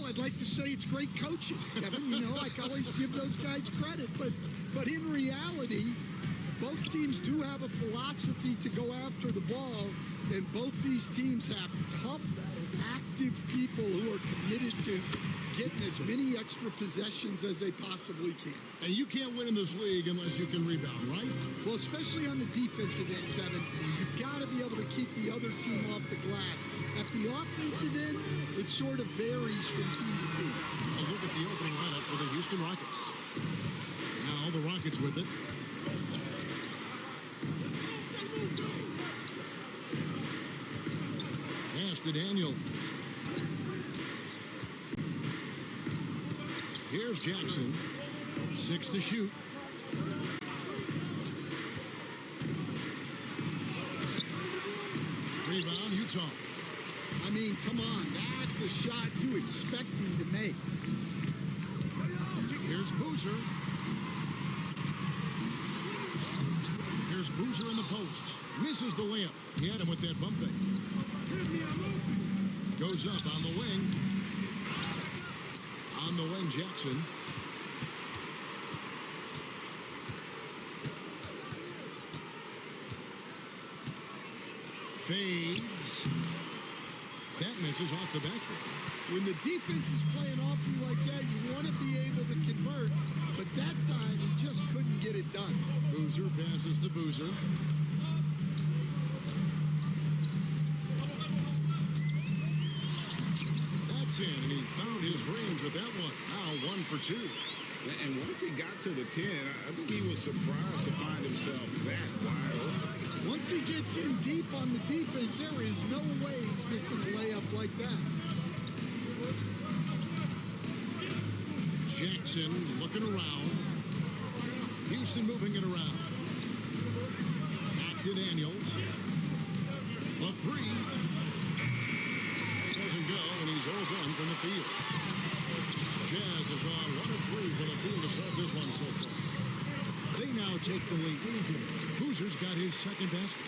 I'd like to say it's great coaching, Kevin. You know, I can always give those guys credit. But in reality, both teams do have a philosophy to go after the ball, and both these teams have tough, active people who are committed to getting as many extra possessions as they possibly can. And you can't win in this league unless you can rebound, right? Well, especially on the defensive end, Kevin, you've got to be able to keep the other team off the glass. At the offensive end, it sort of varies from team to team. A look at the opening lineup for the Houston Rockets. Now the Rockets with it. Pass to Daniel. Here's Jackson. 6 to shoot. Rebound, Utah. I mean, come on. That's a shot you expect him to make. Here's Boozer. Here's Boozer in the posts. Misses the layup. He had him with that bump fake. Goes up on the wing. On the wing, Jackson. Fades. That misses off the back. When the defense is playing off you like that, you want to be able to convert. But that time, he just couldn't get it done. Boozer passes to Boozer. That's in, and he found his range with that one. Now 1 for 2. And once he got to the 10, I think he was surprised to find himself that wide open. Once he gets in deep on the defense, there is no way he's missing a layup like that. Jackson looking around. Houston moving it around. Back to Daniels. A 3. Doesn't go, and he's 0-1 from the field. Jazz have gone 1 of 3 from the field to start this one so far. They now take the lead. Boozer's got his second basket.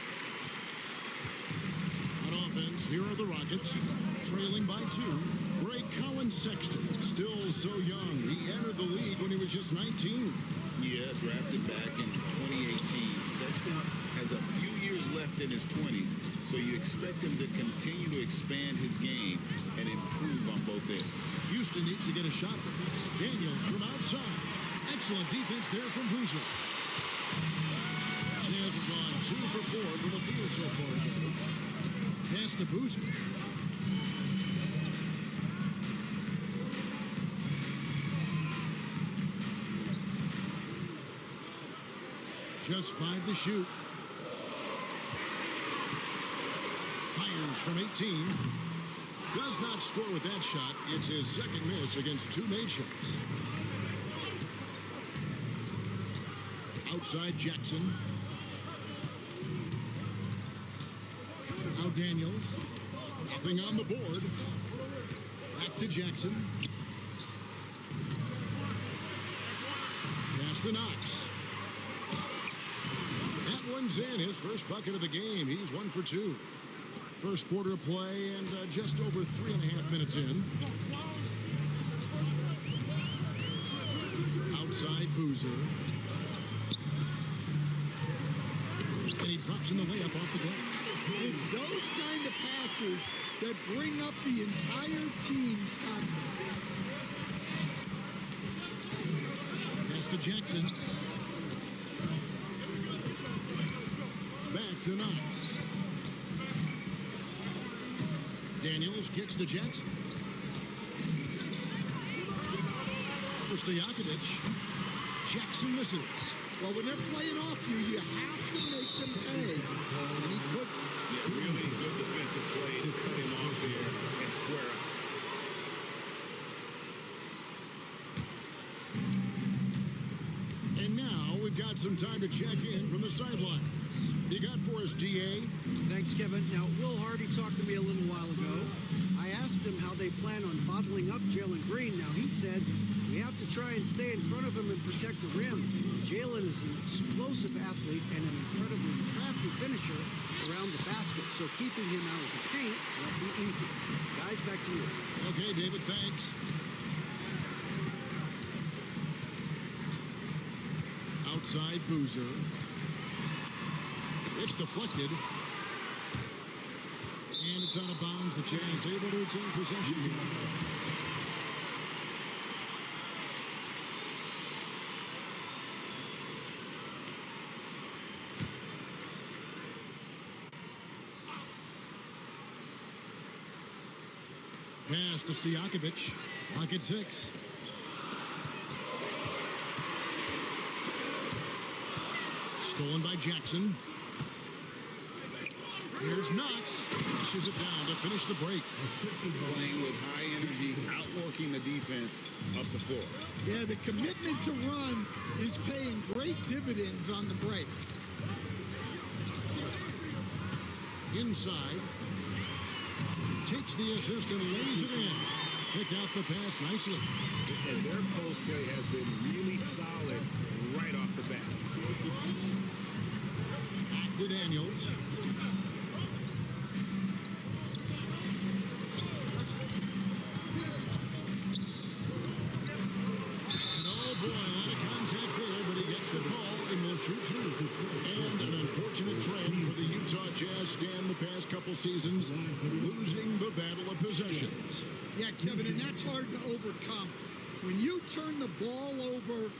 On offense, here are the Rockets, trailing by 2. Greg Collins Sexton, still so young. He entered the league when he was just 19. Yeah, drafted back in 2018. Sexton has a few years left in his 20s, so you expect him to continue to expand his game and improve on both ends. Houston needs to get a shot. Daniel from outside. Excellent defense there from Boozer. Jazz have gone 2 for 4 from the field so far. Pass to Boozer. Just 5 to shoot. Fires from 18. Does not score with that shot. It's his second miss against 2 made shots. Outside Jackson. Now Daniels. Nothing on the board. Back to Jackson. Pass to Knox. That one's in. His first bucket of the game. He's 1 for 2. First quarter of play and just over 3.5 minutes in. Outside Boozer. And he drops in the layup off the glass. It's those kind of passes that bring up the entire team's confidence. Pass to Jackson. Back to Knox. Daniels kicks to Jackson. First to Jakovic. Jackson misses. Well, when they're playing off you, you have to make them pay. And he could. Yeah, really good defensive play to cut him off there and square up. And now we've got some time to check in from the sidelines. You got for us, DA? Thanks, Kevin. Now, Will Hardy talked to me a little while ago. I asked him how they plan on bottling up Jalen Green. Now, he said, we have to try and stay in front of him and protect the rim. Jalen is an explosive athlete and an incredibly crafty finisher around the basket, so keeping him out of the paint won't be easy. Guys, back to you. Okay, Okay, David, thanks. Outside Boozer. It's deflected. And it's out of bounds. The Jazz able to retain possession here. Pass to Stojakovic. Lock at 6. Stolen by Jackson. Here's Knox. Pushes it down to finish the break. Playing with high energy, outworking the defense up the floor. Yeah, the commitment to run is paying great dividends on the break. Inside. Takes the assist and lays it in. Pick out the pass nicely. And their post play has been really solid right off the bat. Back to Daniels. And oh boy, a lot of contact there, but he gets the call and will shoot 2. And an unfortunate trend for the Utah Jazz stand the past couple seasons, losing the battle of possessions. Yeah, Kevin, and that's hard to overcome. When you turn the ball over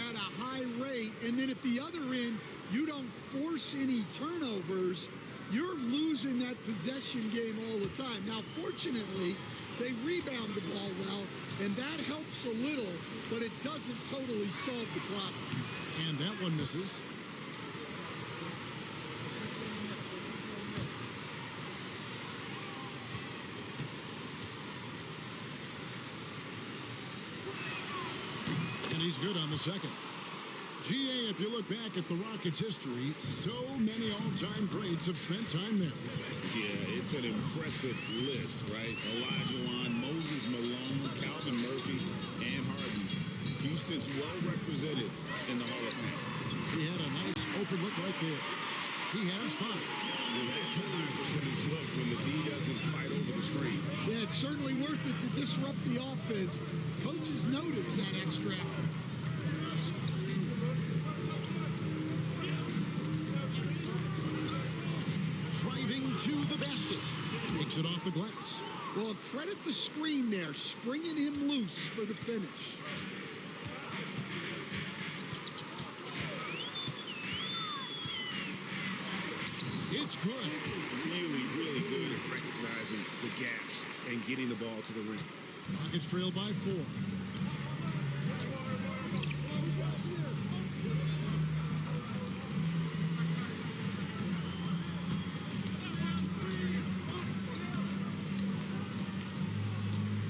at a high rate, and then at the other end, you don't force any turnovers, you're losing that possession game all the time. Now, fortunately, they rebound the ball well, and that helps a little, but it doesn't totally solve the problem. And that one misses. And he's good on the second. GA, if you look back at the Rockets' history, so many all-time greats have spent time there. Yeah, it's an impressive list, right? Elijah Wan, Moses Malone, Calvin Murphy, and Harden. Houston's well represented in the Hall of Fame. He had a nice open look right there. He has 5. Well, that's a high percentage look when the D doesn't fight over the screen. Yeah, it's certainly worth it to disrupt the offense. Coaches notice that extra effort. Driving to the basket. Takes it off the glass. Well, credit the screen there, springing him loose for the finish. It's good. Really, really good at recognizing the gaps and getting the ball to the rim. Rockets trail by 4.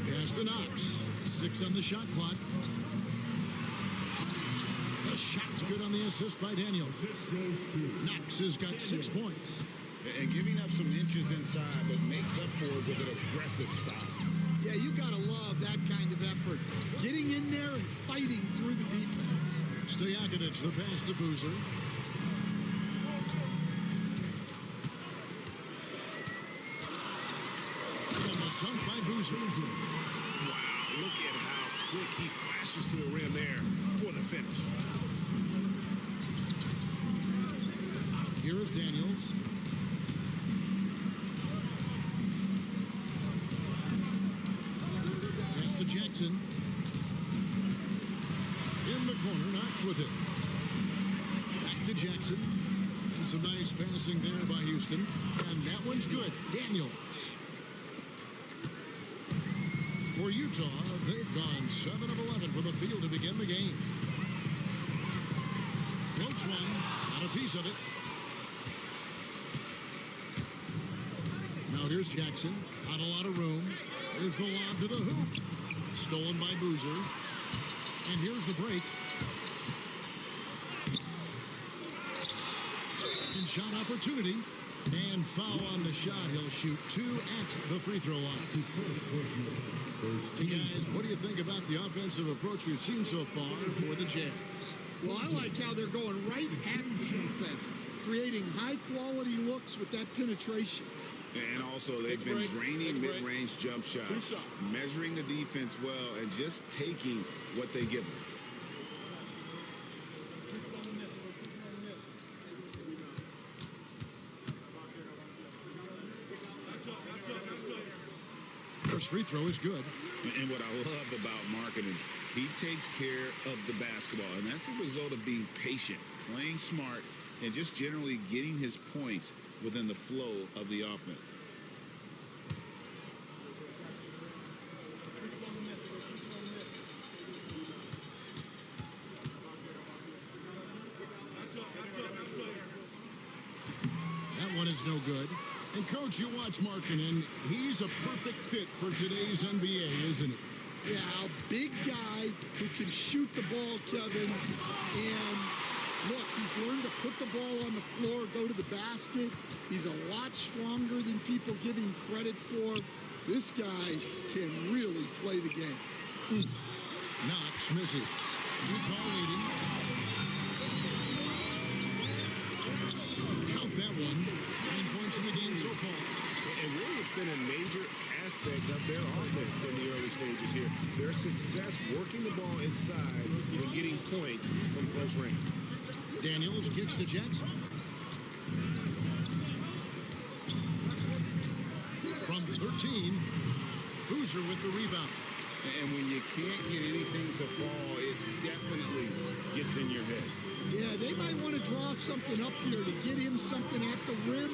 Pass to Knox. 6 on the shot clock. The shot's good on the assist by Daniels. Knox has got 6 points. And giving up some inches inside, but makes up for it with an aggressive stop. Yeah, you gotta love that kind of effort. Getting in there and fighting through the defense. Stojakovic, the pass to Boozer. And the dunk by Boozer. Wow, look at how quick he flashes to the rim there for the finish. Here is Daniels. Pass to Jackson. In the corner, Knox with it. Back to Jackson. And some nice passing there by Houston. And that one's good. Daniels. For Utah, they've gone 7 of 11 from the field to begin the game. Floats one. Got a piece of it. Now here's Jackson. Not a lot of room. Here's the lob to the hoop. Stolen by Boozer. And here's the break. Second shot opportunity. And foul on the shot. He'll shoot 2 at the free throw line. Hey guys, what do you think about the offensive approach we've seen so far for the Jazz? Well, I like how they're going right at the defense, creating high-quality looks with that penetration. And also, they've been draining mid-range jump shots, measuring the defense well, and just taking what they give them. First free throw is good. And what I love about Markkanen, he takes care of the basketball, and that's a result of being patient, playing smart, and just generally getting his points within the flow of the offense. That one is no good. And, Coach, you watch Markkanen. He's a perfect fit for today's NBA, isn't he? Yeah, a big guy who can shoot the ball, Kevin. And look, he's learned to put the ball on the floor, go to the basket. He's a lot stronger than people give him credit for. This guy can really play the game. Knox misses. Utah leading. Count that one. 9 points in the game so far. And really, it's been a major aspect of their offense in the early stages here. Their success working the ball inside and getting points from close range. Daniels kicks to Jackson. From 13, Boozer with the rebound. And when you can't get anything to fall, it definitely gets in your head. Yeah, they might want to draw something up here to get him something at the rim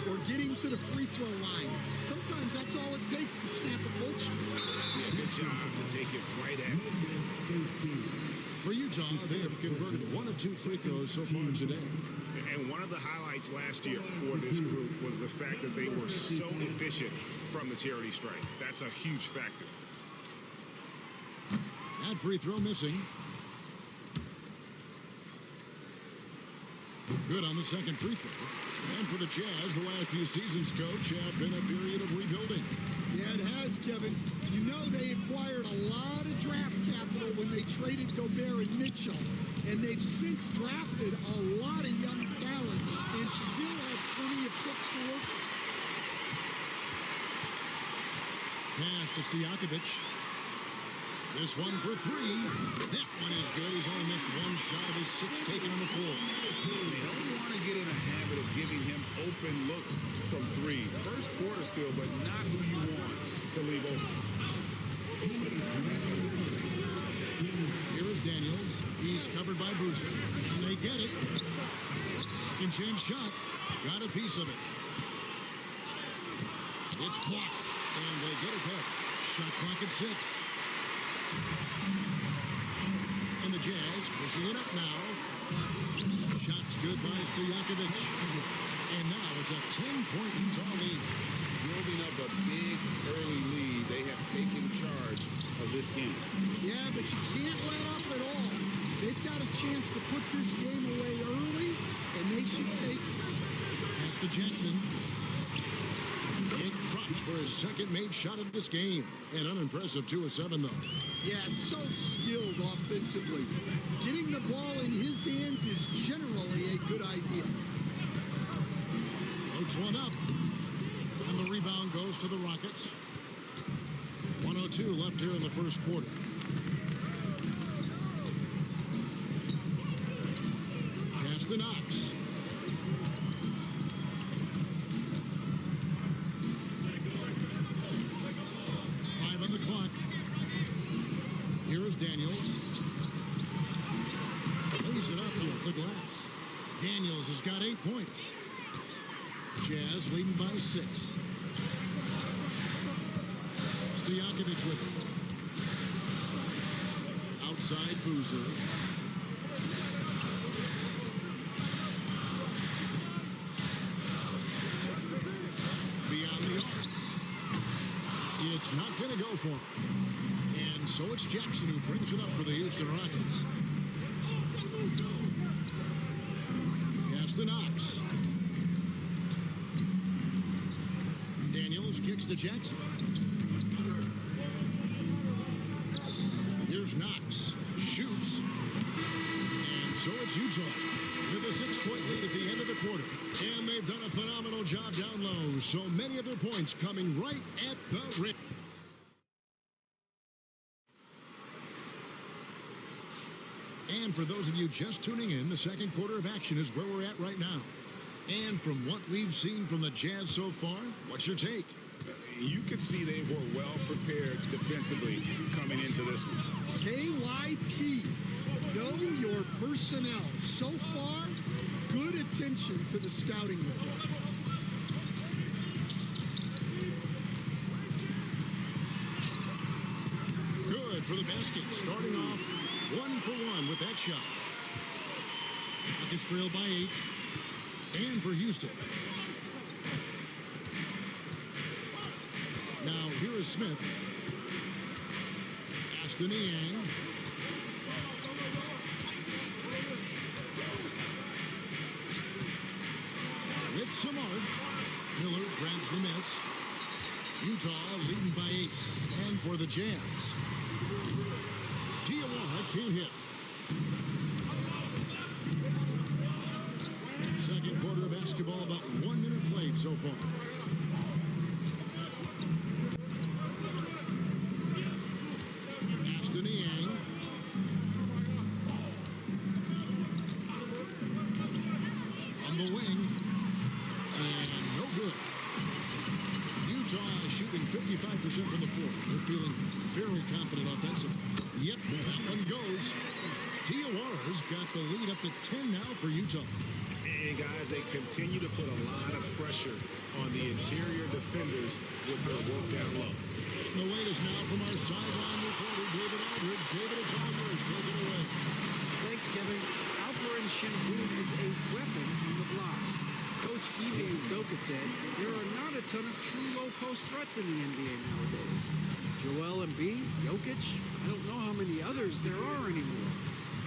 or get him to the free throw line. Sometimes that's all it takes to snap a cold streak. Yeah, good job to take it right at them. For Utah, they have converted 1 of 2 free throws so far today. And one of the highlights last year for this group was the fact that they were so efficient from the charity stripe. That's a huge factor. That free throw missing. Good on the second free throw. And for the Jazz, the last few seasons, Coach, have been a period of rebuilding. Yeah, it has, Kevin. You know they acquired a lot of draft capital when they traded Gobert and Mitchell. And they've since drafted a lot of young talent and still have plenty of picks to work with. Pass to Stojakovic. This one for 3. That one is good. He's only missed 1 shot of his 6 taken on the floor. They don't want to get in a habit of giving him open looks from 3. First quarter still, but not who you want to leave open. Here is Daniels. He's covered by Boozer. And they get it. Second chance shot. Got a piece of it. It's blocked. And they get it back. Shot clock at 6. And the Jazz pushing it up now. Shots good by Stojakovic. And now it's a 10-point Utah lead. Building up a big early lead. They have taken charge of this game. Yeah, but you can't let up at all. They've got a chance to put this game away early, and they should take it. Pass to Jackson. It drops for his second made shot of this game. An unimpressive 2 of 7, though. Yeah, so skilled offensively. Getting the ball in his hands is generally a good idea. Floats one up. And the rebound goes to the Rockets. 1:02 left here in the first quarter. Pass to Knox. Here is Daniels. Lays it up off the glass. Daniels has got 8 points. Jazz leading by 6. Stojakovic with it. Outside Boozer. Beyond the arc. It's not going to go for him. And so it's Jackson who brings it up for the Houston Rockets. Pass to Knox. Daniels kicks to Jackson. Here's Knox. Shoots. And so it's Utah. with a 6-point lead at the end of the quarter. And they've done a phenomenal job down low. So many of their points coming right at the rim. And for those of you just tuning in, the second quarter of action is where we're at right now. And from what we've seen from the Jazz so far, what's your take? You could see they were well prepared defensively coming into this one. KYP, know your personnel. So far, good attention to the scouting report. Good for the basket, starting off 1 for 1 with that shot. Rockets trail by 8. And for Houston. Now, here is Smith. Aston Yang. With some arc. Miller grabs the miss. Utah leading by 8. And for the Jazz. Diawara can't hit. Second quarter of basketball, about 1 minute played so far. Aston Yang. From the wing. And no good. Utah is shooting 55% from the floor. They're feeling very confident offensively. Yep, that one goes. Diawara's got the lead up to 10 now for Utah. And guys, they continue to put a lot of pressure on the interior defenders with their work down low. And the wait is now from our sideline reporter, David Aldridge. David, it's all yours. Take it away. Thanks, Kevin. Alperen Sengun is a weapon on the block. Coach Ime Udoka said there are not a ton of true low-post threats in the NBA nowadays. Joel Embiid, Jokic, I don't know how many others there are anymore.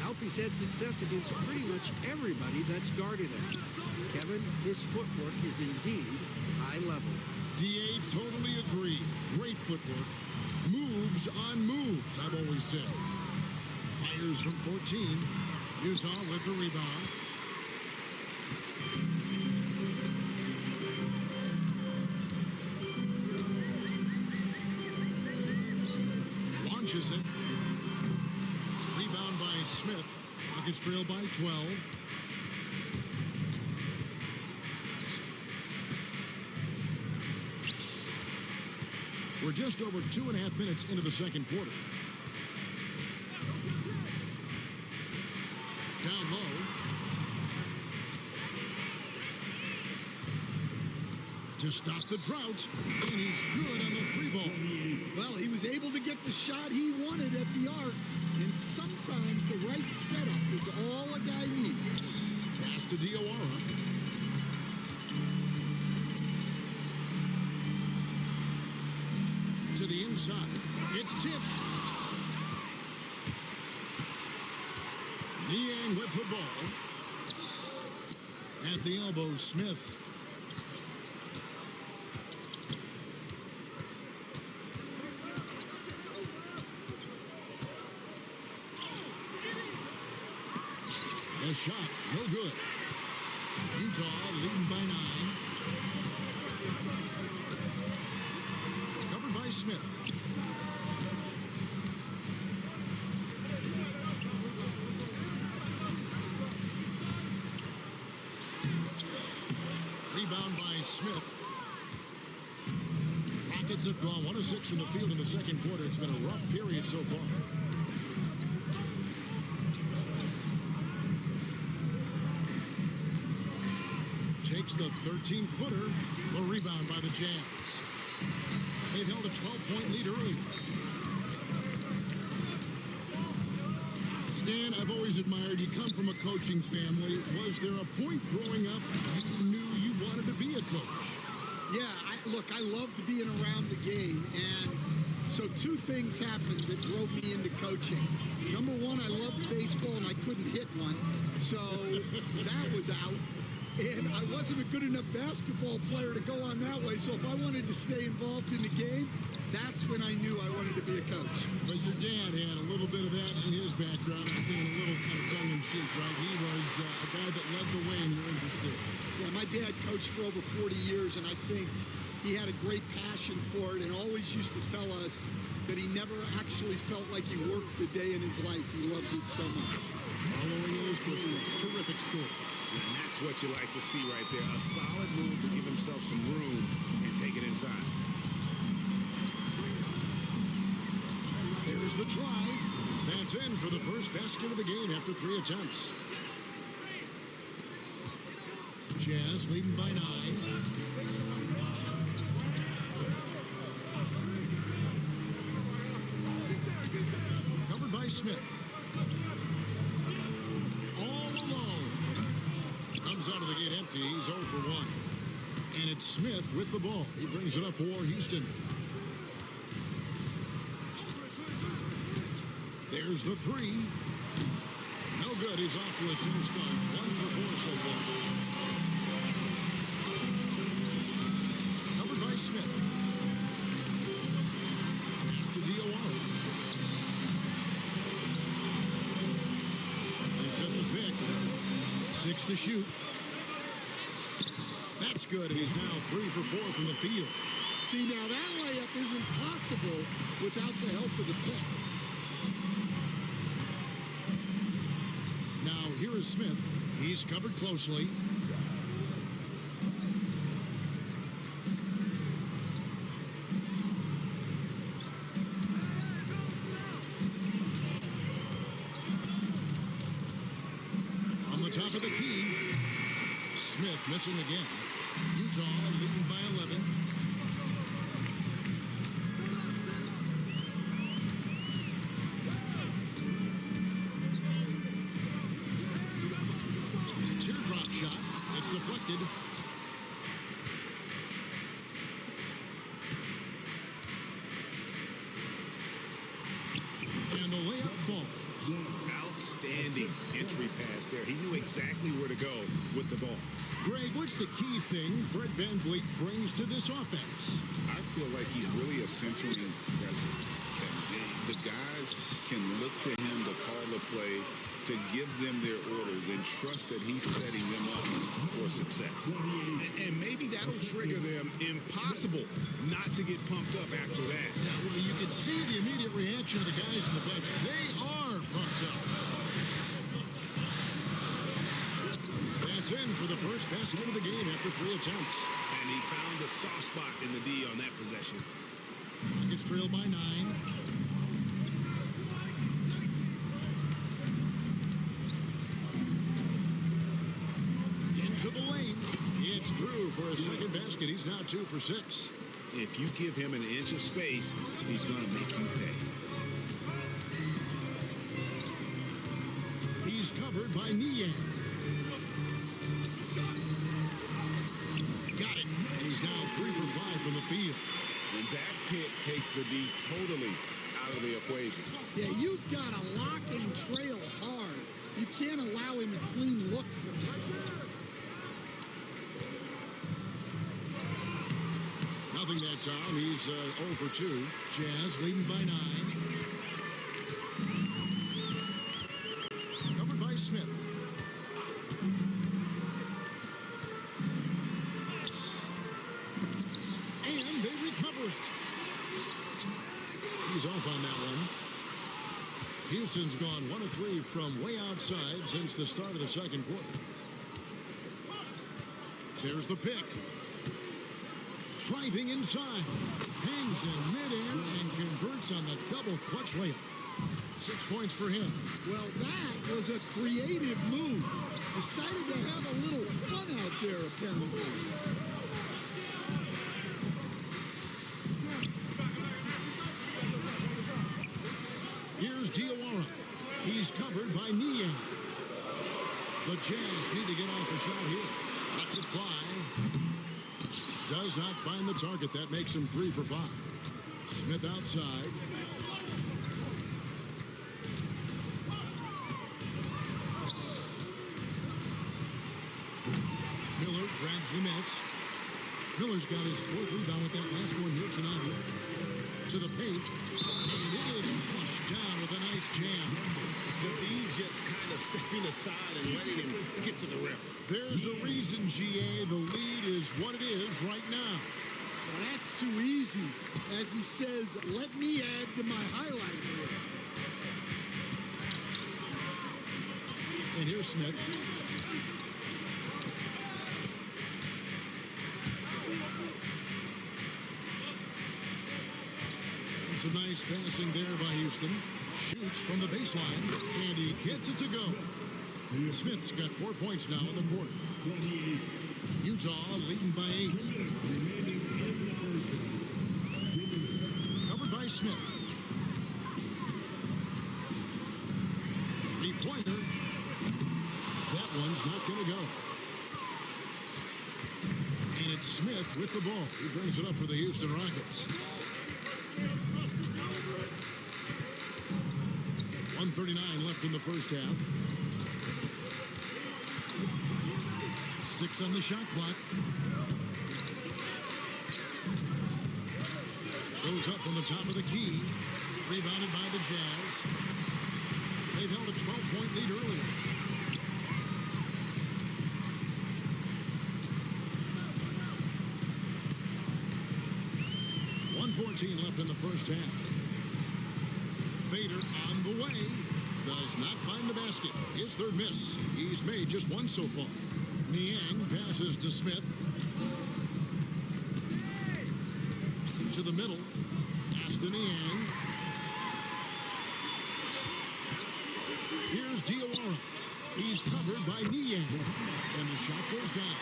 Alpy's had success against pretty much everybody that's guarded him. Kevin, his footwork is indeed high level. DA, totally agree. Great footwork. Moves on moves, I've always said. Fires from 14. Utah with the rebound. Launches it. Rebound by Smith. Rockets trail by 12. We're just over 2.5 minutes into the second quarter. Down low. To stop the drought. And he's good on the 3-ball. Well, he was able to get the shot he wanted at the arc. And sometimes the right setup is all a guy needs. Pass to Diawara. To the inside. It's tipped. Niang with the ball. At the elbow, Smith. The shot, no good. Utah leading by 9. Covered by Smith. Rebound by Smith. Rockets have gone 1 of 6 from the field in the second quarter. It's been a rough period so far. Takes the 13-footer. The rebound by the Jazz. They've held a 12-point lead early. Stan, I've always admired you. Come from a coaching family. Was there a point growing up you knew you wanted to be a coach? Yeah, look, I loved being around the game, and so 2 things happened that drove me into coaching. Number 1, I loved baseball, and I couldn't hit one, so that was out. And I wasn't a good enough basketball player to go on that way. So if I wanted to stay involved in the game, that's when I knew I wanted to be a coach. But your dad had a little bit of that in his background. I'm saying a little kind of tongue-in-cheek, right? He was a guy that led the way in your industry. Yeah, my dad coached for over 40 years, and I think he had a great passion for it and always used to tell us that he never actually felt like he worked a day in his life. He loved it so much. Following his terrific story. And that's what you like to see right there. A solid move to give himself some room and take it inside. There's the drive. That's in for the first basket of the game after 3 attempts. Jazz leading by 9. Covered by Smith. All alone. Comes out of the gate empty. He's 0 for 1. And it's Smith with the ball. He brings it up for Houston. There's the 3. No good. He's off to a slow start. 1 for 4 so far. Covered by Smith. Pass to Diawara. They set the pick. 6 to shoot. That's good, and he's now 3 for 4 from the field. See, now that layup isn't possible without the help of the pick. Now, here is Smith. He's covered closely. On the top of the key, Smith missing again. Utah leading by 11. Teardrop shot. It's deflected. And the layup falls. Outstanding entry pass there. He knew exactly where to go with the ball. Greg, what's the key thing Fred VanVleet brings to this offense? I feel like he's really a centering presence. The guys can look to him to call the play, to give them their orders, and trust that he's setting them up for success. And maybe that'll trigger them. Impossible not to get pumped up after that. Yeah, well, you can see the immediate reaction of the guys on the bench. They are pumped up. That's in for the first basket of the game after 3 attempts. And he found the soft spot in the D on that possession. Nuggets trailed by 9. Into the lane. It's through for a second basket. He's now 2 for 6. If you give him an inch of space, he's going to make you pay. He's covered by Niang. Got it. He's now 3 for 5 from the field. And that pick takes the D totally out of the equation. Yeah, you've got to lock and trail hard. You can't allow him a clean look from that. Nothing that time. He's 0 for 2. Jazz leading by 9. Covered by Smith. And they recover it. He's off on that one. Houston's gone 1 of 3 from way outside since the start of the second quarter. There's the pick. Driving inside. Hangs in midair and converts on the double clutch layup. 6 points for him. Well, that was a creative move. Decided to have a little fun out there, apparently. Here's Diawara. He's covered by Niang. The Jazz need to get off a shot here. Lets it fly. Does not find the target. That makes him 3 for 5. Smith outside. grabs the miss. Miller's got his 4th rebound with that last one here tonight. To the paint, and it is flushed down with a nice jam. The D just kind of stepping aside and letting him get to the rim. There's a reason, GA. The lead is what it is right now. Well, that's too easy. As he says, let me add to my highlight reel. And here's Smith. And some nice passing there by Houston. Shoots from the baseline, and he gets it to go. Smith's got 4 points now in the quarter. Utah leading by 8. Covered by Smith. Three-pointer. That one's not going to go. And it's Smith with the ball. He brings it up for the Houston Rockets. 1:39 left in the first half. 6 on the shot clock. Goes up from the top of the key. Rebounded by the Jazz. They've held a 12-point lead earlier. .114 left in the first half. Fader on the way. Does not find the basket. His 3rd miss. He's made just 1 so far. Niang passes to Smith. To the middle. Pass to Niang. Here's Diawara. He's covered by Niang. And the shot goes down.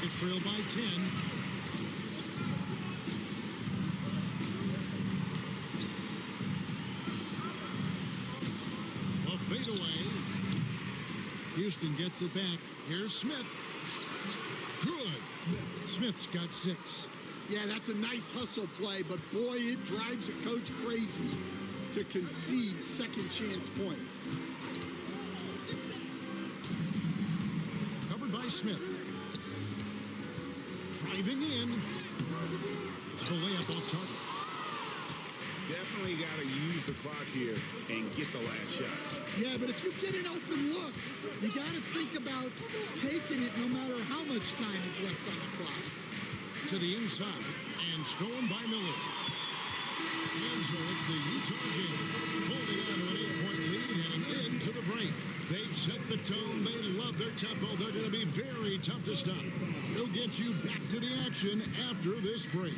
It's trailed by 10. Fade away. Houston gets it back. Here's Smith. Good. Smith's got 6. Yeah, that's a nice hustle play, but boy, it drives a coach crazy to concede second chance points. Covered by Smith. Driving in. The layup off target. Definitely got to use the clock here and get the last shot. Yeah, but if you get an open look, you got to think about taking it no matter how much time is left on the clock. To the inside and stolen by Miller. And so it's the Utah Jazz holding on to an 8-point lead heading into the break. They've set the tone. They love their tempo. They're going to be very tough to stop. They'll get you back to the action after this break.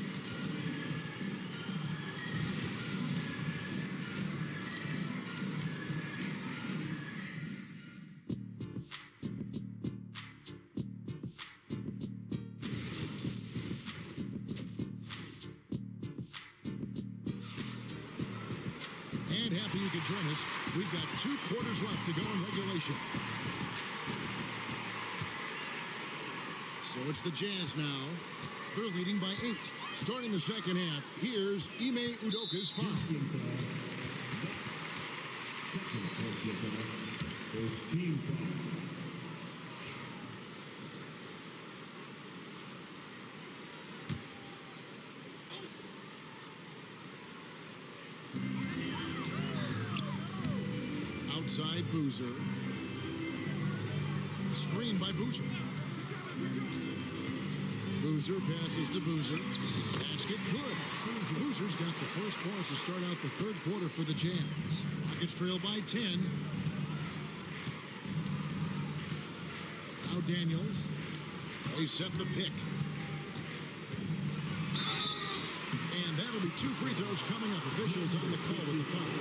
And happy you could join us. We've got 2 quarters left to go in regulation. So it's the Jazz now. They're leading by 8. Starting the second half, here's Ime Udoka's foul. Team foul. Outside Boozer. Screen by Boozer. Boozer passes to Boozer. Basket good. Boozer's got the first points to start out the 3rd quarter for the Jazz. Rockets trail by 10. Now Daniels. They set the pick. And that'll be 2 free throws coming up. Officials on the call with the foul.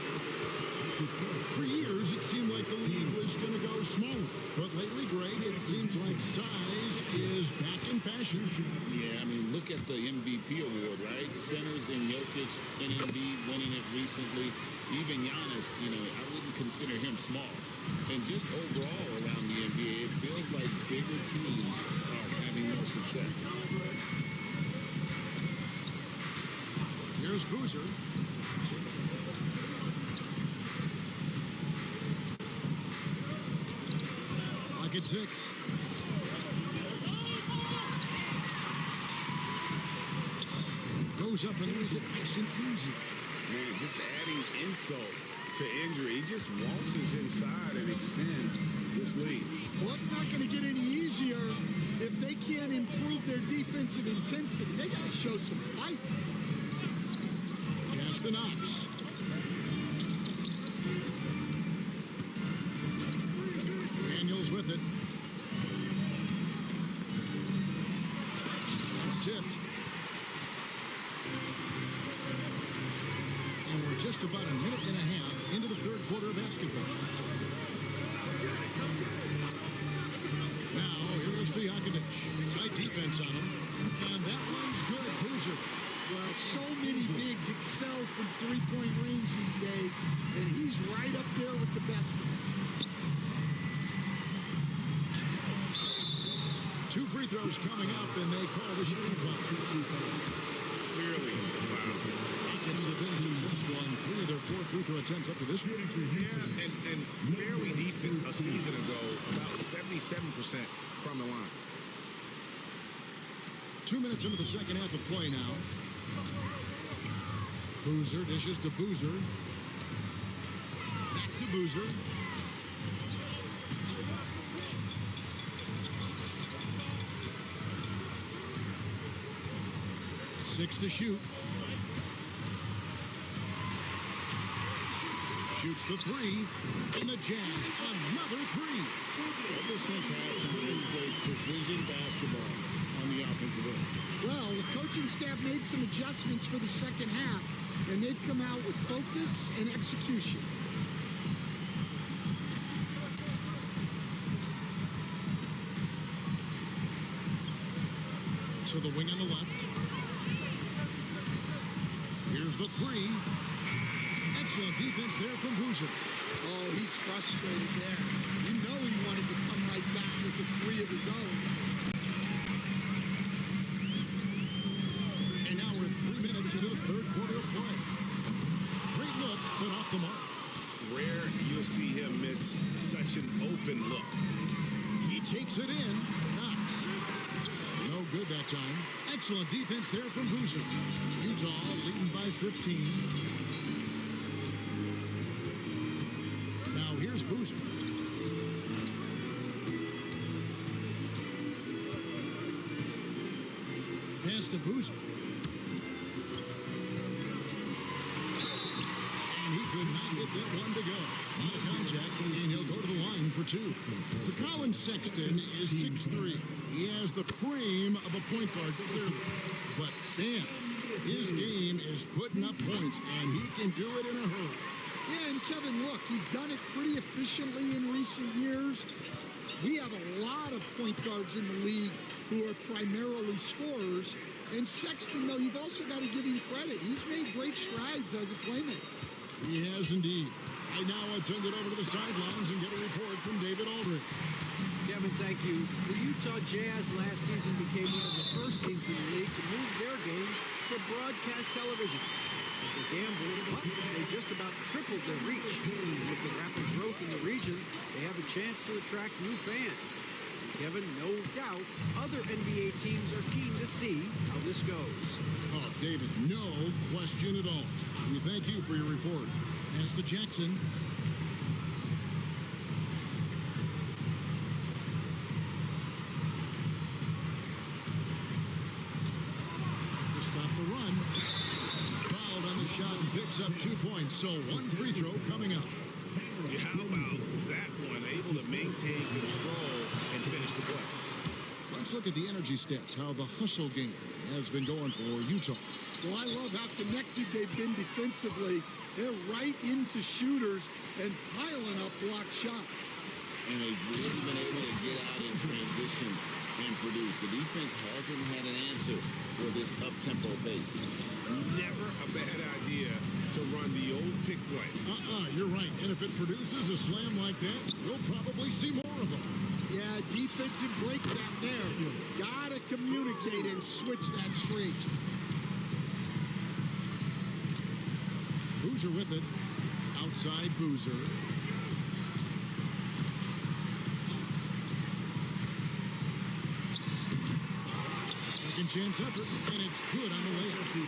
For years, it seemed like the league was going to go smaller. But lately, Greg, it seems like size is back in fashion. Yeah, I mean, look at the MVP award, right? Centers and Jokic and Embiid winning it recently. Even Giannis, I wouldn't consider him small. And just overall around the NBA, it feels like bigger teams are having more success. Here's Boozer. Second 6. Goes up and leaves it nice and easy. Man, just adding insult to injury. He just waltzes inside and extends this lead. Well, it's not going to get any easier if they can't improve their defensive intensity. They got to show some fight. Pass to Knox. Daniels with it. That's tipped. And we're just about a minute and a half into the third quarter of basketball. Now, here is Stojakovic. Tight defense on him. And that one's good. Boozer. Well, so many bigs excel from three-point range these days, and he's right up there with the best of them. 2 free throws coming up, and they call the shooting foul. Clearly a foul. Rockets have been successful on 3 of their 4 free throw attempts up to this point. Yeah, and fairly decent a season ago, about 77% from the line. 2 minutes into the second half of play now. Boozer dishes to Boozer. Back to Boozer. Six to shoot. Shoots the 3. And the Jazz, another 3. Ever since halftime, they've played precision basketball on the offensive end. Well, the coaching staff made some adjustments for the second half, and they've come out with focus and execution. To the wing on the left. Here's the 3. Excellent defense there from Boozer. Oh, he's frustrated there. You know he wanted to come right back with the 3 of his own. And now we're 3 minutes into the third quarter of play. Great look, but off the mark. Rare you'll see him miss such an open look. He takes it in. Knox. No good that time. Excellent defense there from Boozer. Utah leading by 15. Now here's Boozer. Pass to Boozer. And he could not get that one to go. On the contact, and he'll go to the line for 2. So Colin Sexton is 6'3". He has the frame of a point guard, clearly. But Stan, his game is putting up points, and he can do it in a hurry. Yeah, and Kevin, look, he's done it pretty efficiently in recent years. We have a lot of point guards in the league who are primarily scorers. And Sexton, though, you've also got to give him credit. He's made great strides as a playmaker. He has indeed. Right now, I'll send it over to the sidelines and get a report from David Aldridge. Kevin, thank you. The Utah Jazz last season became one of the first teams in the league to move their game to broadcast television. It's a gamble, but they just about tripled their reach. And with the rapid growth in the region, they have a chance to attract new fans. And Kevin, no doubt, other NBA teams are keen to see how this goes. Oh, David, no question at all. We thank you for your report. Pass to Jackson. To stop the run. Fouled on the shot and picks up 2 points. So 1 free throw coming up. Yeah, how about that one? Able to maintain control and finish the play. Let's look at the energy stats, how the hustle game has been going for Utah. Well, I love how connected they've been defensively. They're right into shooters and piling up block shots. And they've really been able to get out in transition and produce. The defense hasn't had an answer for this up-tempo pace. Never a bad idea to run the old pick play. You're right. And if it produces a slam like that, we'll probably see more of them. Yeah, defensive breakdown there. Gotta communicate and switch that screen. Boozer with it. Outside Boozer. second chance effort, and it's good on the layup.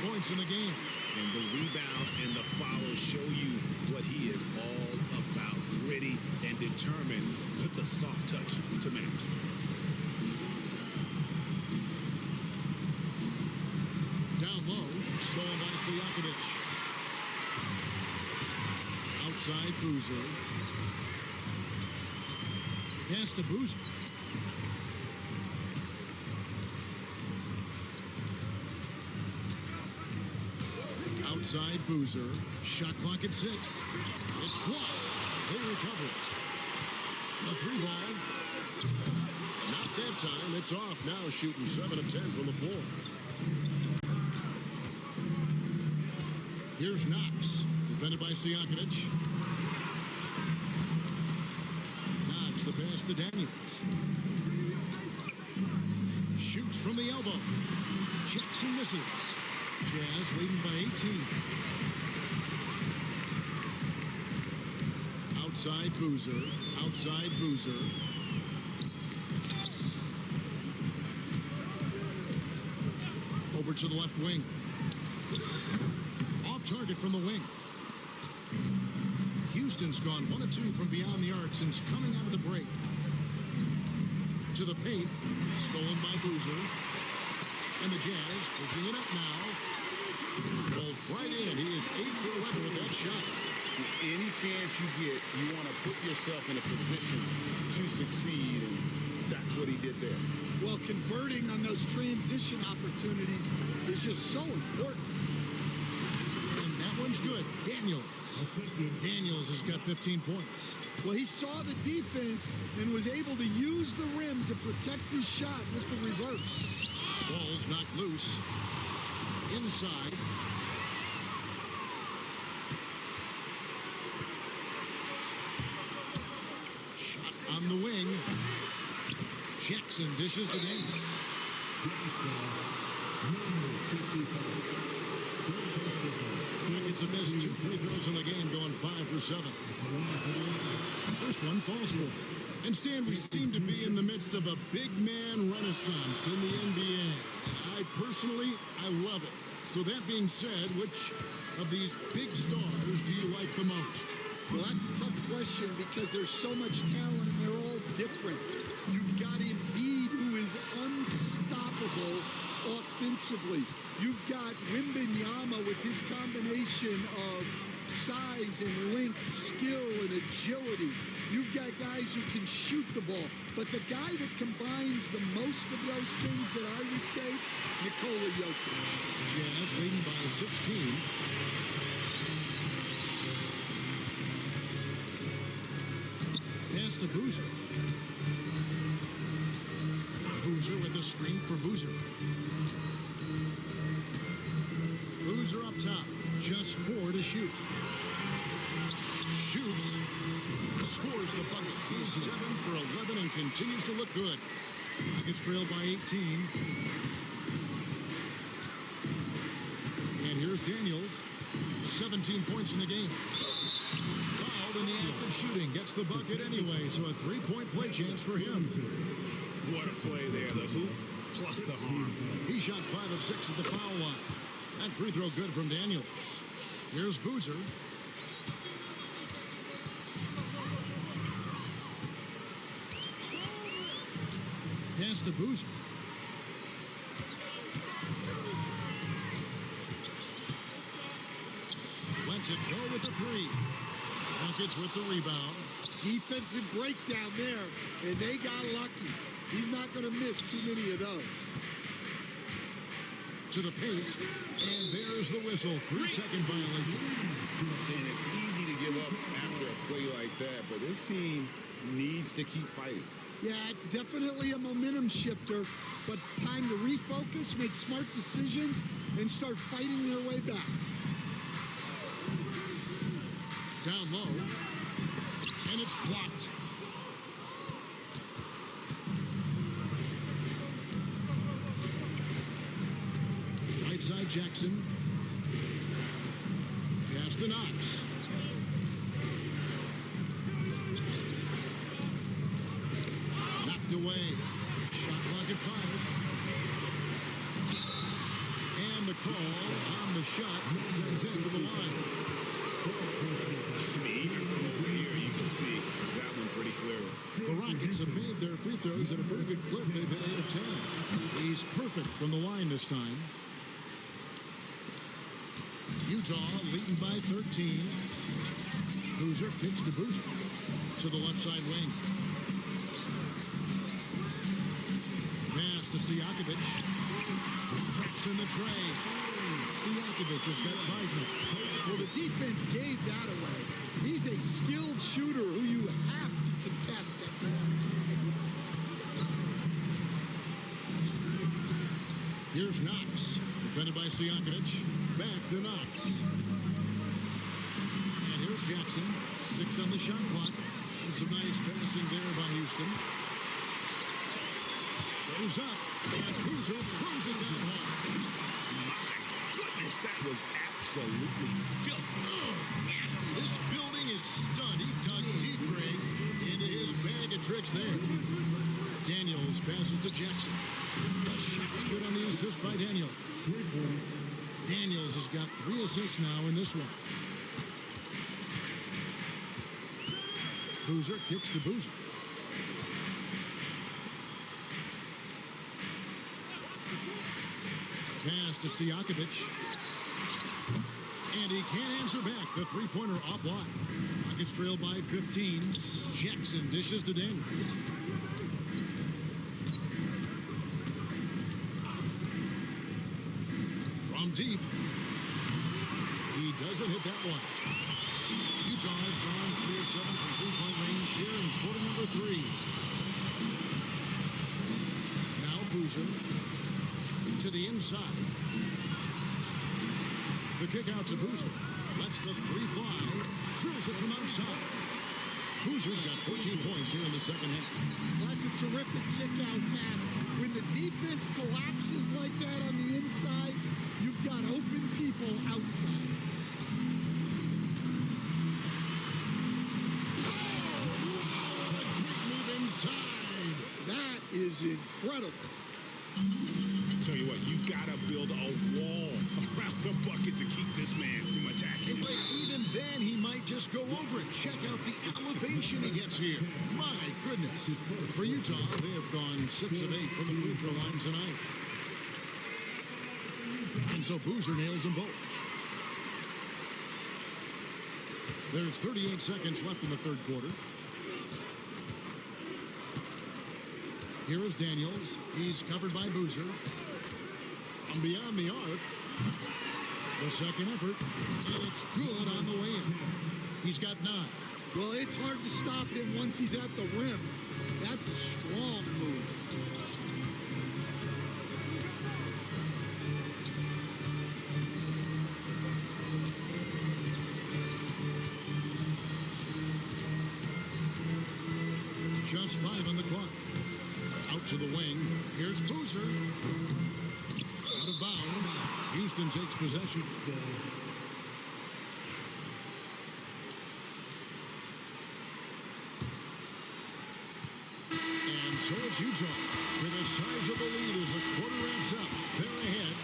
5 points in the game. And the rebound and the follow show you what he is all about. Gritty and determined with the soft touch to match. Down low, stolen by Stojakovic. Outside Boozer. Pass to Boozer. Outside Boozer. Shot clock at 6. It's blocked. They recover it. A 3 ball. Not that time. It's off now, shooting 7 of 10 from the floor. Here's Knox, defended by Stojakovic. Knox, the pass to Daniels. Shoots from the elbow. Jackson misses. Jazz leading by 18. Outside Boozer. Outside Boozer. Over to the left wing. Off target from the wing. Houston's gone 1 of 2 from beyond the arc since coming out of the break. To the paint. Stolen by Boozer. And the Jazz pushing it up now. Rolls right in. He is 8 for 11 with that shot. Any chance you get, you want to put yourself in a position to succeed, and that's what he did there. Well, converting on those transition opportunities is just so important. And that one's good. Daniels. Daniels has got 15 points. Well, he saw the defense and was able to use the rim to protect his shot with the reverse. Ball's knocked loose. Inside. Shot on the wing. Jackson dishes it in. It's a miss. 2 free throws in the game, going 5 for 7. First one falls for. And Stan, we seem to be in the midst of a big man renaissance in the NBA. I love it. So that being said, which of these big stars do you like the most? Well, that's a tough question because there's so much talent and they're all different. You've got Embiid, who is unstoppable offensively. You've got Wembanyama with his combination of size and length, skill and agility. You've got guys who can shoot the ball. But the guy that combines the most of those things that I would take, Nikola Jokic. Jazz leading by 16. Pass to Boozer. Boozer with the screen for Boozer. Boozer up top. Just 4 to shoot. Shoots. Scores the bucket. He's 7 for 11 and continues to look good. Gets trailed by 18. And here's Daniels. 17 points in the game. Fouled in the act of shooting. Gets the bucket anyway, so a 3-point play chance for him. What a play there. The hoop plus the harm. He shot 5 of 6 at the foul line. That free throw good from Daniels. Here's Boozer. Pass to Boozer. Lets it go with the 3. Rockets with the rebound. Defensive breakdown there, and they got lucky. He's not going to miss too many of those. To the paint, and there's the whistle. 3-second violation. And it's easy to give up after a play like that, but this team needs to keep fighting. Yeah, it's definitely a momentum shifter, but it's time to refocus, make smart decisions, and start fighting their way back. Down low, and it's blocked. Right side Jackson. Pass to Knox. Knocked away. Shot clock at 5. the call on the shot. Sends into the line. I mean, even from over here, you can see that one pretty clearly. The Rockets have made their free throws at a pretty good clip. They've hit 8 of 10. He's perfect from the line this time. Utah leading by 13. Boozer kicks to Boozer to the left side wing. Pass to Stojakovic. Traps in the tray. Stojakovic has got 5 minutes. Well, the defense gave that away. He's a skilled shooter who you have to contest at that. Here's Knox. Defended by Stojakovic. Back to Knox. And here's Jackson. 6 on the shot clock. And some nice passing there by Houston. Goes up. And Boozer throws it down hard. My goodness, that was absolutely filthy. Oh, nasty. This building is stunned. He dug deep, Greg, into his bag of tricks there. Daniels passes to Jackson. The shot's good on the assist by Daniels. Daniels has got 3 assists now in this one. Boozer kicks to Boozer. Pass to Stojakovic. And he can't answer back. The three-pointer offline. Rockets trail by 15. Jackson dishes to Daniels. From deep. He doesn't hit that one. Utah has gone 3 of 7 from three-point range here in quarter number 3. Now Boozer to the inside. The kick out to Boozer. Lets the 3 fly. Drills it from outside. Boozer's got 14 points here in the second half. That's a terrific kick-out pass. When the defense collapses like that on the inside, you've got open people outside. Inside. That is incredible. I tell you what, you've got to build a wall around the bucket to keep this man from attacking. But even then, he might just go over it. Check out the elevation he gets here. My goodness. For Utah, they have gone 6 of 8 from the free throw line tonight. And so Boozer nails them both. There's 38 seconds left in the third quarter. Here is Daniels. He's covered by Boozer. From beyond the arc. The second effort. And it's good on the way in. He's got 9. Well, it's hard to stop him once he's at the rim. That's a strong move. Just 5 on the clock. Out to the wing. Here's Boozer. Out of bounds. Houston takes possession. And so it's Utah with a sizable lead as the quarter wraps up. They're ahead.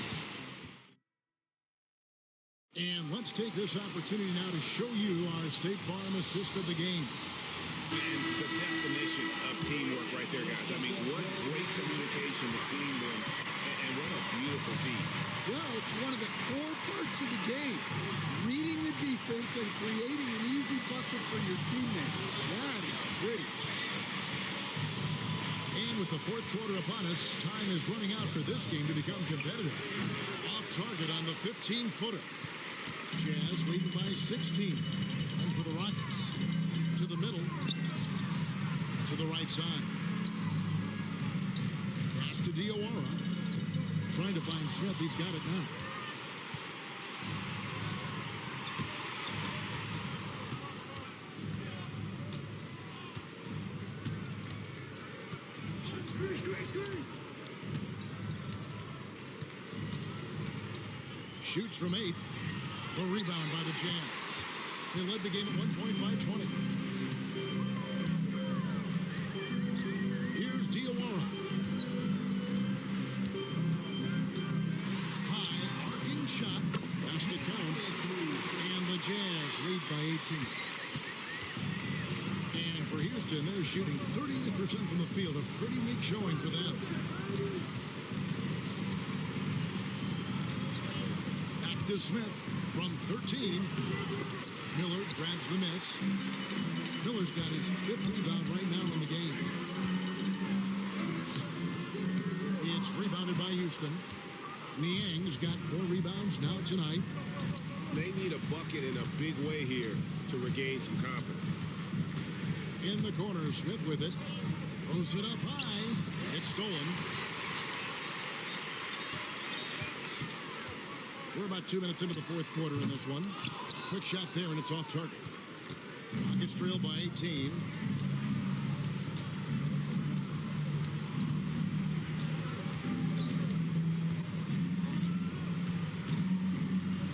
And let's take this opportunity now to show you our State Farm assist of the game. And the definition of teamwork right there, guys. I mean, what great communication between them, and what a beautiful feat. Well, it's one of the core parts of the game. Reading the defense and creating an easy bucket for your teammate. That is pretty. And with the fourth quarter upon us, time is running out for this game to become competitive. Off target on the 15-footer. Jazz leading by 16. And for the Rockets, to the middle, to the right side. Pass to Diawara. Trying to find Smith. He's got it now. Shoots from 8. The rebound by the Jazz. They led the game at one point by 20. Here's Diawara. High arc First it counts, and the Jazz lead by 18. And for Houston, they're shooting 38% from the field. A pretty weak showing for them. Back to Smith from 13. Miller grabs the miss. Miller's got his 5th rebound right now in the game. It's rebounded by Houston. Niang's got 4 rebounds now tonight. They need a bucket in a big way here to regain some confidence. In the corner, Smith with it. Throws it up high. It's stolen. We're about 2 minutes into the 4th quarter in this one. Quick shot there, and it's off target. Rockets trail by 18.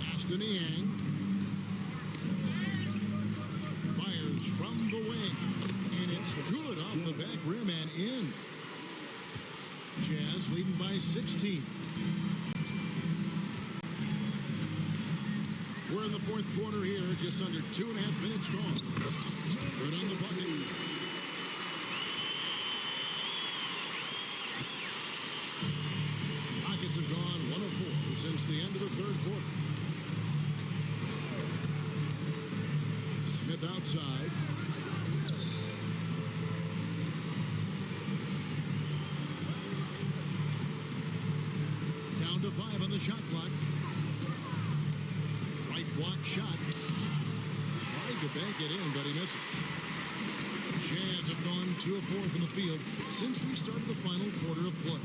Pass to Niang. Fires from the wing. And it's good off the back rim and in. Jazz leading by 16. We're in the 4th quarter here, just under 2.5 minutes gone. Good on the bucket. Rockets have gone 1 of 4 since the end of the 3rd quarter. Smith outside. Down to 5 on the shot clock. Right block shot. Tried to bank it in, but he missed it. Jazz have gone 2 of 4 from the field since we started the final quarter of play.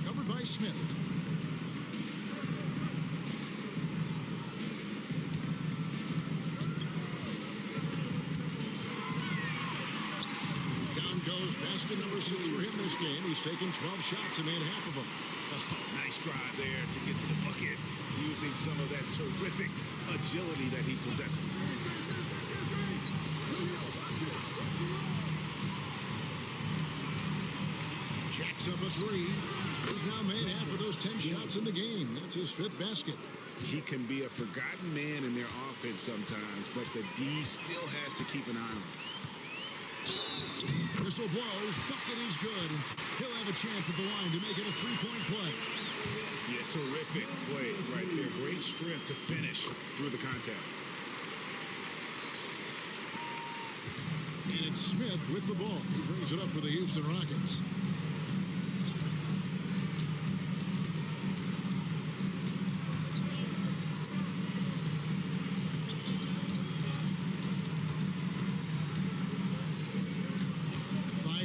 Covered by Smith. Down goes basket number 6 for him this game. He's taken 12 shots and made half of them. Oh, nice drive there to get to the bucket, using some of that terrific agility that he possesses. Jacks up a 3. He's now made half of those 10 shots in the game. That's his 5th basket. He can be a forgotten man in their offense sometimes, but the D still has to keep an eye on him. Whistle blows. Bucket is good. He'll have a chance at the line to make it a 3-point play. Yeah, terrific play right there. Great strength to finish through the contact. And it's Smith with the ball. He brings it up for the Houston Rockets.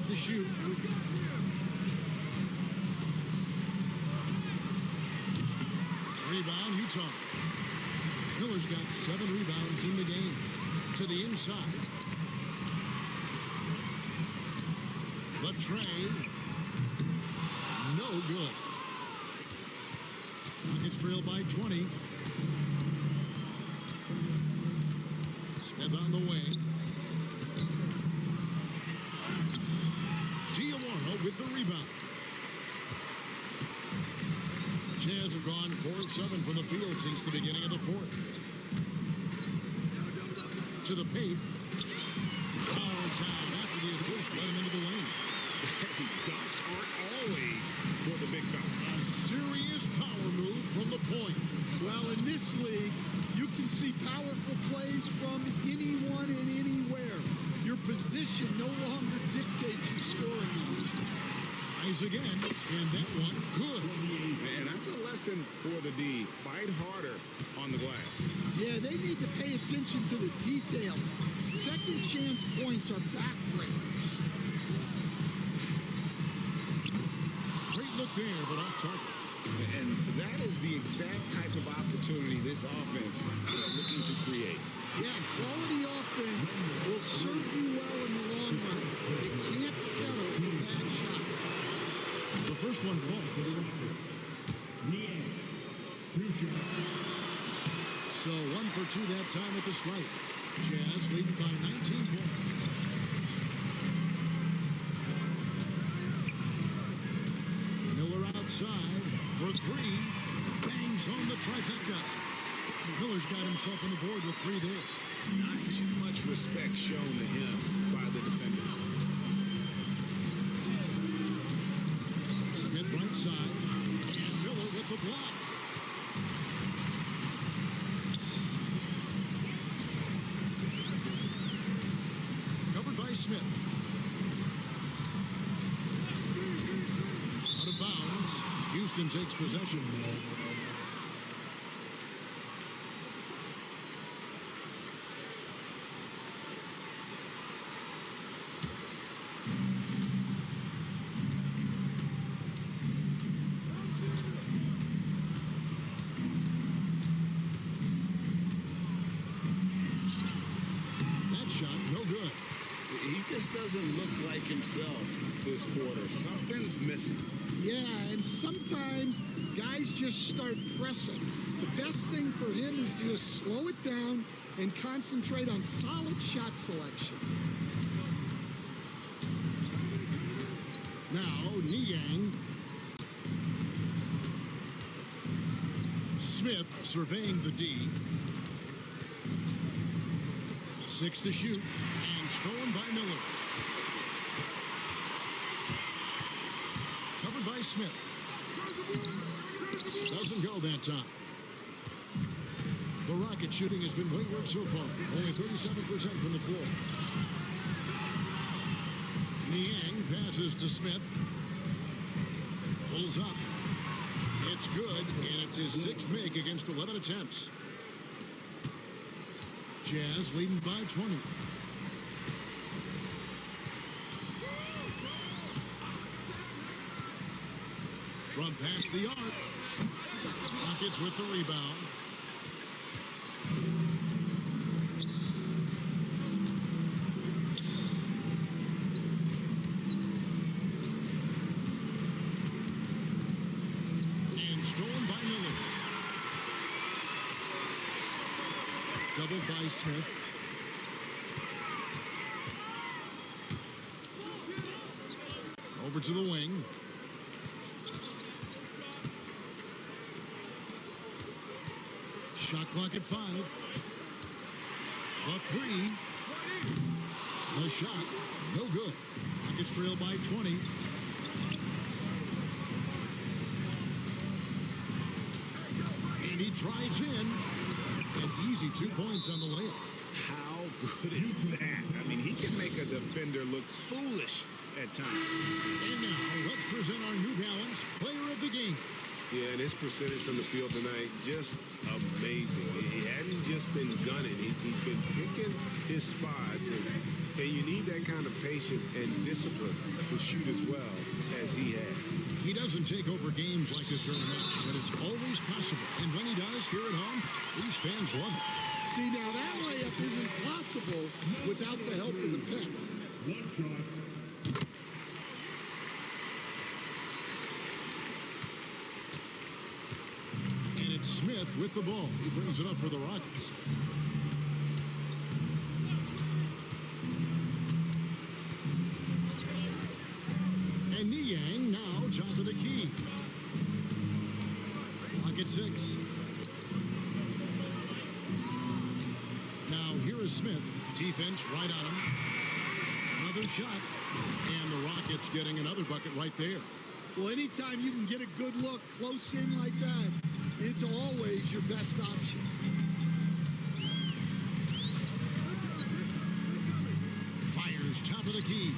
To shoot. Rebound, Utah. Miller's got 7 rebounds in the game. To the inside. The tray. No good. Rockets trail by 20. Smith on the wing. With the rebound. Jazz have gone 4 of 7 from the field since the beginning of the 4th. To the paint. Fouls out after the assist. Let him into the lane. Dunks aren't always for the big fella. A serious power move from the point. Well, in this league, you can see powerful plays from anyone and anywhere. Your position no longer dictates your scoring. Tries again, and that one good. And that's a lesson for the D. Fight harder on the glass. Yeah, they need to pay attention to the details. Second chance points are backbreakers. Great look there, but off target. And that is the exact type of opportunity this offense is looking to create. Yeah, quality offense will serve you well in the long run. They can't settle for bad shots. The first one falls. So 1 for 2 that time at the stripe. Jazz leading by 19 points. Miller outside. for three. Bangs home the trifecta. Miller's got himself on the board with 3 there. Not too much respect shown to him by the defenders. Smith right side. And Miller with the block. Covered by Smith. Out of bounds. Houston takes possession. That shot, no good. He just doesn't look like himself this quarter. Something's missing. Yeah, and sometimes guys just start pressing. The best thing for him is to just slow it down and concentrate on solid shot selection. Now, Niang. Smith surveying the D. 6 to shoot. And stolen by Miller. Covered by Smith. Doesn't go that time. The Rocket shooting has been wayward so far. Only 37% from the floor. Niang passes to Smith. Pulls up. It's good, and it's his 6th make against 11 attempts. Jazz leading by 20. From past the arc. Rockets with the rebound. And stolen by Miller. Doubled by Smith. Over to the wing. Shot clock at 5. The 3. The shot, no good. Rockets trail by 20. And he drives in. An easy 2 points on the layup. How good is that? I mean, he can make a defender look foolish at times. And now, let's present our New Balance Player of the Game. Yeah, and his percentage from the field tonight, just amazing. He hadn't just been gunning. He's been picking his spots. And you need that kind of patience and discipline to shoot as well as he had. He doesn't take over games like this very much, but it's always possible. And when he does, here at home, these fans love it. See, now that layup isn't possible without the help of the pick. One shot. And it's Smith with the ball. He brings it up for the Rockets. And Niang now top of the key. Clock at 6. Now here is Smith. Defense right on him. Another shot. And the Rockets getting another bucket right there. Well, anytime you can get a good look close in like that, it's always your best option. Fires top of the key.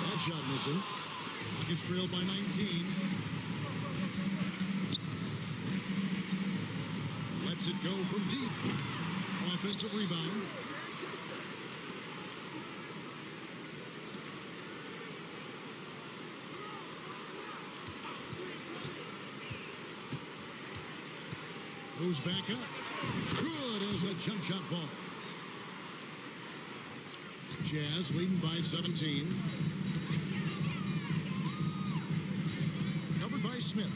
That shot missing. Rockets trailed by 19. Lets it go from deep. Offensive rebound. Goes back up. Good as the jump shot falls. Jazz leading by 17. Covered by Smith.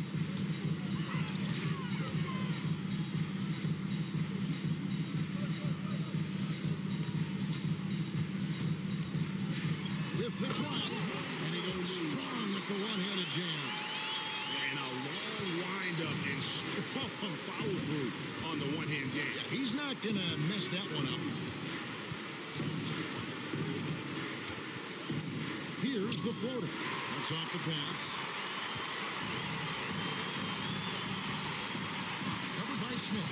With the drive, and he goes strong with the one-handed jam. And a long Not going to mess that one up. Here's the floater. That's off the pass. Covered by Smith.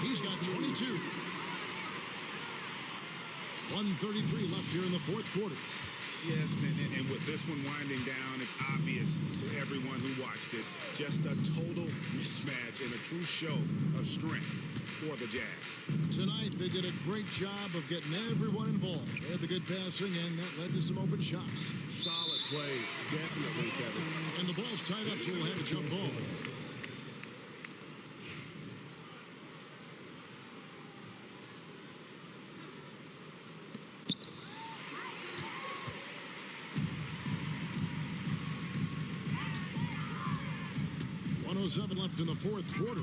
He's got 22. 1:33 left here in the fourth quarter. Yes, and with this one winding down, it's obvious to everyone who watched it. Just a total mismatch and a true show of strength for the Jazz. Tonight, they did a great job of getting everyone involved. They had the good passing, and that led to some open shots. Solid play, definitely, Kevin. And the ball's tied up, so we'll have a jump ball. .07 left in the fourth quarter.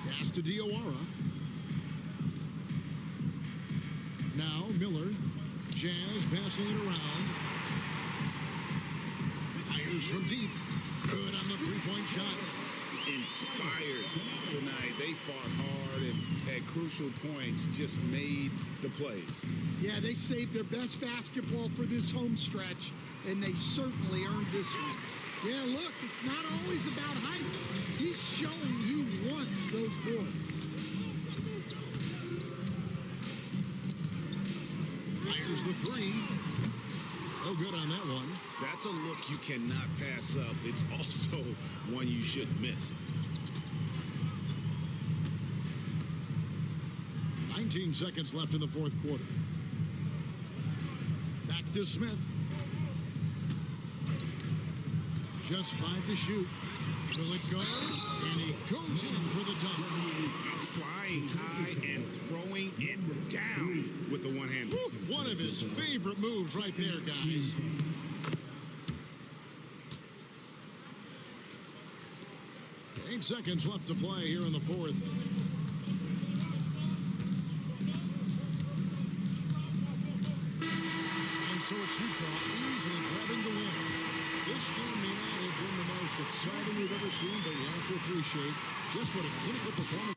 Pass to Diawara. Now Miller. Jazz passing it around. Fires from deep. Good on the three-point shot. Inspired tonight. They fought hard and at crucial points just made the plays. Yeah, they saved their best basketball for this home stretch, and they certainly earned this one. Yeah, look, it's not always about height. He's showing he wants those boards. Fires the three. No good on that one. That's a look you cannot pass up. It's also one you shouldn't miss. 19 seconds left in the fourth quarter. Back to Smith. Just 5 to shoot. Will it go? And he goes in for the dunk. Flying high and throwing it down with the one hand. One of his favorite moves right there, guys. Eight seconds left to play here in the fourth. And so it's Utah easily grabbing the win. This game may not have been the most exciting we've ever seen, but you have to appreciate just what a clinical performance.